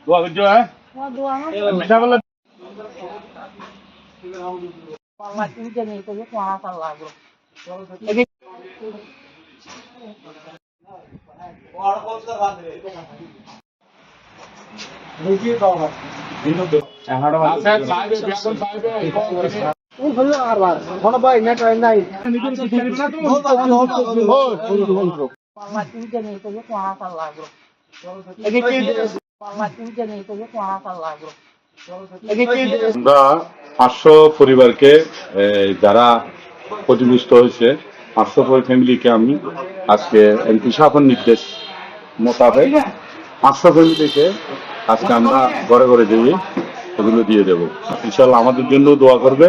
দোয়া করছো হ্যাঁ মিঠা বলে আমরা 500 পরিবারকে যারা ক্ষতিগ্রস্ত হয়েছে 500 ফ্যামিলিকে আমি আজকে এমপি সাহেবের নির্দেশ মোতাবেক 500 ফ্যামিলিকে আজকে আমরা ঘরে ঘরে দিয়ে এগুলো দিয়ে দেবো। ইনশাআল্লাহ আমাদের জন্য দোয়া করবে।